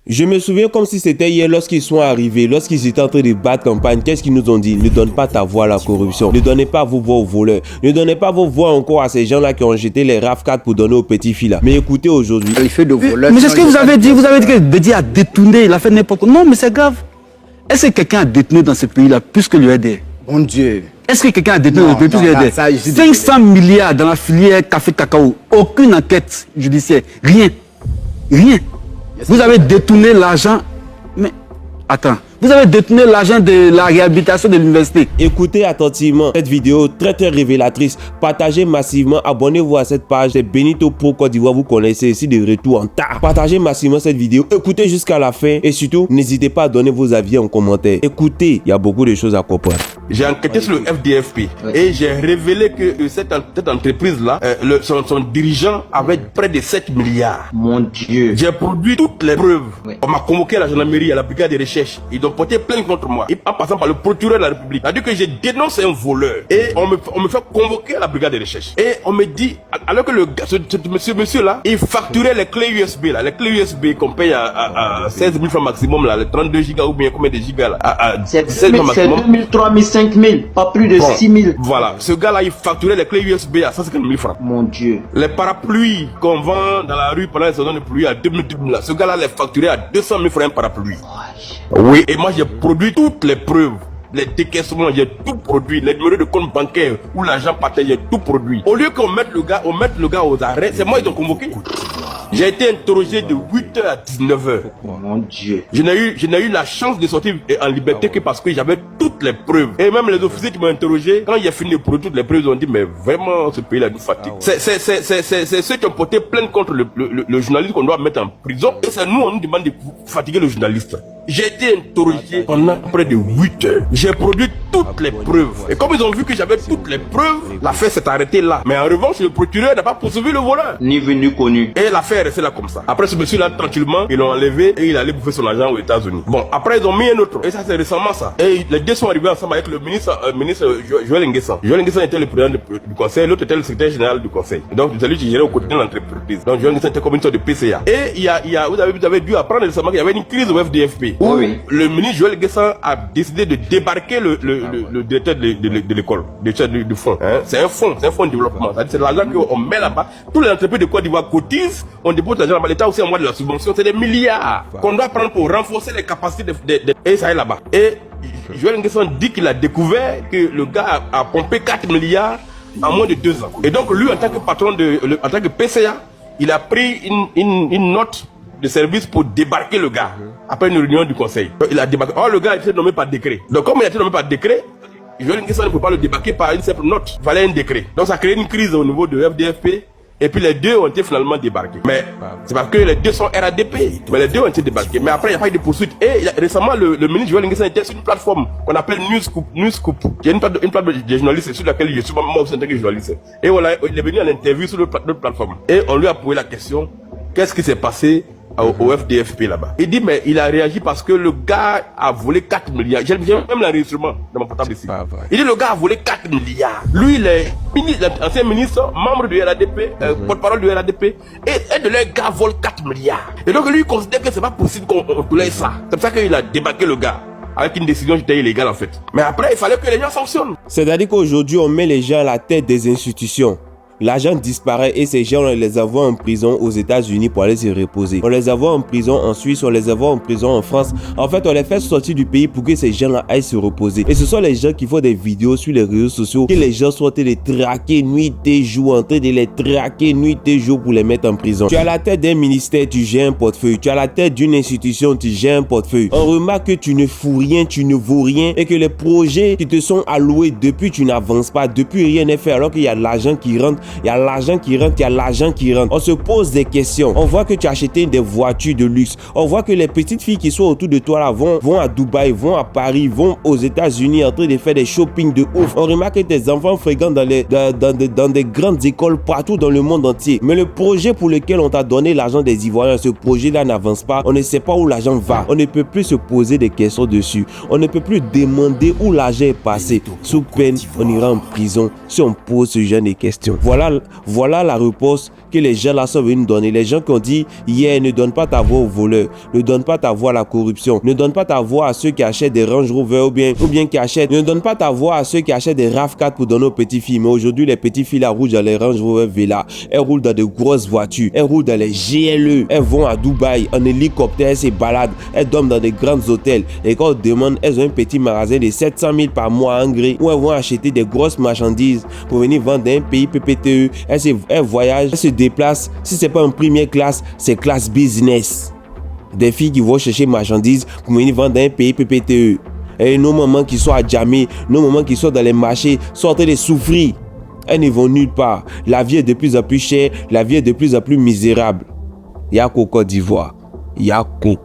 Je me souviens comme si c'était hier lorsqu'ils sont arrivés, lorsqu'ils étaient en train de battre campagne. Qu'est-ce qu'ils nous ont dit? Ne donne pas ta voix à la corruption. Ne donnez pas vos voix aux voleurs. Ne donnez pas vos voix encore à ces gens-là qui ont jeté les RAV4 pour donner aux petits filles là. Mais écoutez aujourd'hui. Il fait de voleurs. Mais c'est ce que vous avez dit. Vous avez dit que Bédi a détourné, il a fait n'importe quoi. Non, mais c'est grave. Est-ce que quelqu'un a détourné dans ce pays-là plus que l'UED? Mon Dieu. Est-ce que quelqu'un a détourné dans ce pays plus que l'UED? 500 milliards dans la filière café-cacao. Aucune enquête judiciaire. Rien. Rien. Vous avez détourné l'argent. Mais, attends, vous avez détourné l'argent de la réhabilitation de l'université. Écoutez attentivement cette vidéo très révélatrice. Partagez massivement, abonnez-vous à cette page. C'est Benito Pro Côte d'Ivoire, vous connaissez ici de retour en tard. Partagez massivement cette vidéo, écoutez jusqu'à la fin et surtout, n'hésitez pas à donner vos avis en commentaire. Écoutez, il y a beaucoup de choses à comprendre. J'ai enquêté sur le FDFP et j'ai révélé que cette entreprise-là, son dirigeant avait près de 7 milliards. Mon Dieu. J'ai produit toutes les preuves. On m'a convoqué à la gendarmerie, à la brigade de recherche. Ils ont porté plainte contre moi, en passant par le procureur de la République. C'est-à-dire que j'ai dénoncé un voleur et on me fait convoquer à la brigade de recherche. Et on me dit, alors que le gars, ce monsieur-là, il facturait les clés USB là, les clés USB qu'on paye à 16 000 francs maximum là, les 32 gigas ou bien combien de gigas là, à 16 000 maximum. C'est 2 000, 3 000, 5 000, pas plus de 6 000. Voilà, ce gars-là, il facturait les clés USB à 150 000 francs. Mon Dieu. Les parapluies qu'on vend dans la rue pendant les saisons de pluie à 2 000 là, ce gars-là les facturait à 200 000 francs un parapluie. Oui, et moi j'ai produit toutes les preuves. Les décaissements, j'ai tout produit. Les numéros de compte bancaire où l'argent partait, j'ai tout produit. Au lieu qu'on mette le gars aux arrêts, c'est moi ils ont convoqué. J'ai été interrogé de 8h à 19h. Mon Dieu. Je n'ai eu la chance de sortir en liberté que parce que j'avais toutes les preuves. Et même les officiers qui m'ont interrogé, quand il a fini de produire toutes les preuves, ils ont dit, mais vraiment, ce pays-là nous fatigue. C'est ceux qui ont porté plainte contre le journaliste qu'on doit mettre en prison. Et c'est nous, on nous demande de fatiguer le journaliste. J'ai été interrogé pendant près de 8 heures. J'ai produit toutes les preuves. Et comme ils ont vu que j'avais toutes les preuves, l'affaire s'est arrêtée là. Mais en revanche, le procureur n'a pas poursuivi le voleur. Ni vu ni connu. Et l'affaire est restée là comme ça. Après ce monsieur-là, tranquillement, ils l'ont enlevé et il allait bouffer son argent aux États-Unis. Bon, après ils ont mis un autre. Et ça c'est récemment ça. Et les deux sont arrivés ensemble avec le ministre Joël Nguessan. Joël Nguessan était le président du conseil, l'autre était le secrétaire général du conseil. Donc c'est lui qui gérait au quotidien l'entreprise. Donc Joël Nguessan était comme une sorte de PCA. Et vous avez dû apprendre récemment qu'il y avait une crise au FDFP. Oui. Le ministre Joël Nguessan a décidé de débarquer le directeur de l'école, du fonds. Hein? C'est un fonds de développement. C'est l'argent qu'on met là-bas. Toutes les entreprises de Côte d'Ivoire cotisent, on dépose l'argent là-bas. L'État aussi envoie de la subvention. C'est des milliards qu'on doit prendre pour renforcer les capacités et ça est là-bas. Et Joël Nguessan dit qu'il a découvert que le gars a pompé 4 milliards en moins de 2 ans. Et donc lui, en tant que patron en tant que PCA, il a pris une note de service pour débarquer le gars après une réunion du conseil. Il a débarqué. Oh, le gars a été nommé par décret. Donc comme il a été nommé par décret, Joël Nguessan ne peut pas le débarquer par une simple note. Il fallait un décret. Donc ça a créé une crise au niveau de FDFP. Et puis les deux ont été finalement débarqués. Mais c'est parce que les deux sont RADP. Mais les deux ont été débarqués. Mais après, il n'y a pas eu de poursuite. Et récemment, le ministre Joël Nguessan était sur une plateforme qu'on appelle Newscoop. Il y a une plateforme des journalistes sur laquelle je suis moi aussi en tant que journaliste. Et voilà, il est venu à l'interview sur notre plateforme. Et on lui a posé la question, qu'est-ce qui s'est passé au FDFP là-bas? Il dit, mais il a réagi parce que le gars a volé 4 milliards. J'ai même l'enregistrement dans mon portable ici. Il dit, le gars a volé 4 milliards. Lui, il est ancien ministre, membre du RADP, porte-parole du RADP, et de leur gars vole 4 milliards. Et donc lui, il considère que c'est pas possible qu'on tolère ça. C'est pour ça qu'il a débarqué le gars. Avec une décision qui était illégale en fait. Mais après, il fallait que les gens sanctionnent. C'est-à-dire qu'aujourd'hui, on met les gens à la tête des institutions. L'argent disparaît et ces gens, on les envoie en prison aux États-Unis pour aller se reposer. On les envoie en prison en Suisse, on les envoie en prison en France. En fait, on les fait sortir du pays pour que ces gens-là aillent se reposer. Et ce sont les gens qui font des vidéos sur les réseaux sociaux, que les gens sont en train de les traquer nuit et jour, en train de les traquer nuit et jour pour les mettre en prison. Tu as la tête d'un ministère, tu gères un portefeuille. Tu as la tête d'une institution, tu gères un portefeuille. On remarque que tu ne fous rien, tu ne vaux rien et que les projets qui te sont alloués depuis, tu n'avances pas. Depuis, rien n'est fait alors qu'il y a de l'argent qui rentre. Il y a l'argent qui rentre, il y a l'argent qui rentre. On se pose des questions. On voit que tu as acheté des voitures de luxe. On voit que les petites filles qui sont autour de toi là vont à Dubaï, vont à Paris, vont aux États-Unis en train de faire des shopping de ouf. On remarque que tes enfants fréquentent dans des grandes écoles partout dans le monde entier. Mais le projet pour lequel on t'a donné l'argent des Ivoiriens, ce projet-là n'avance pas. On ne sait pas où l'argent va. On ne peut plus se poser des questions dessus. On ne peut plus demander où l'argent est passé. Sous peine, on ira en prison si on pose ce genre de questions. Voilà. Voilà la réponse que les gens là sont venus donner. Les gens qui ont dit hier, ne donne pas ta voix aux voleurs, ne donne pas ta voix à la corruption, ne donne pas ta voix à ceux qui achètent des Range Rover ou bien qui achètent, ne donne pas ta voix à ceux qui achètent des RAV4 pour donner aux petites filles. Mais aujourd'hui, les petites filles là roulent dans les Range Rover Vela, elles roulent dans de grosses voitures, elles roulent dans les GLE, elles vont à Dubaï en hélicoptère, elles se baladent, elles dorment dans des grands hôtels. Et quand on demande, elles ont un petit magasin de 700 000 par mois à Hongrie où elles vont acheter des grosses marchandises pour venir vendre dans un pays PPTE. Elles voyagent, elles se déplacent. Si c'est pas en première classe, c'est classe business. Des filles qui vont chercher marchandises pour venir vendre dans un pays PPTE. Et nos mamans qui sont à Djamé, nos mamans qui sont dans les marchés sont en train de souffrir. Elles ne vont nulle part. La vie est de plus en plus chère, la vie est de plus en plus misérable. Y'a qu'au Côte d'Ivoire. Y'a qu'au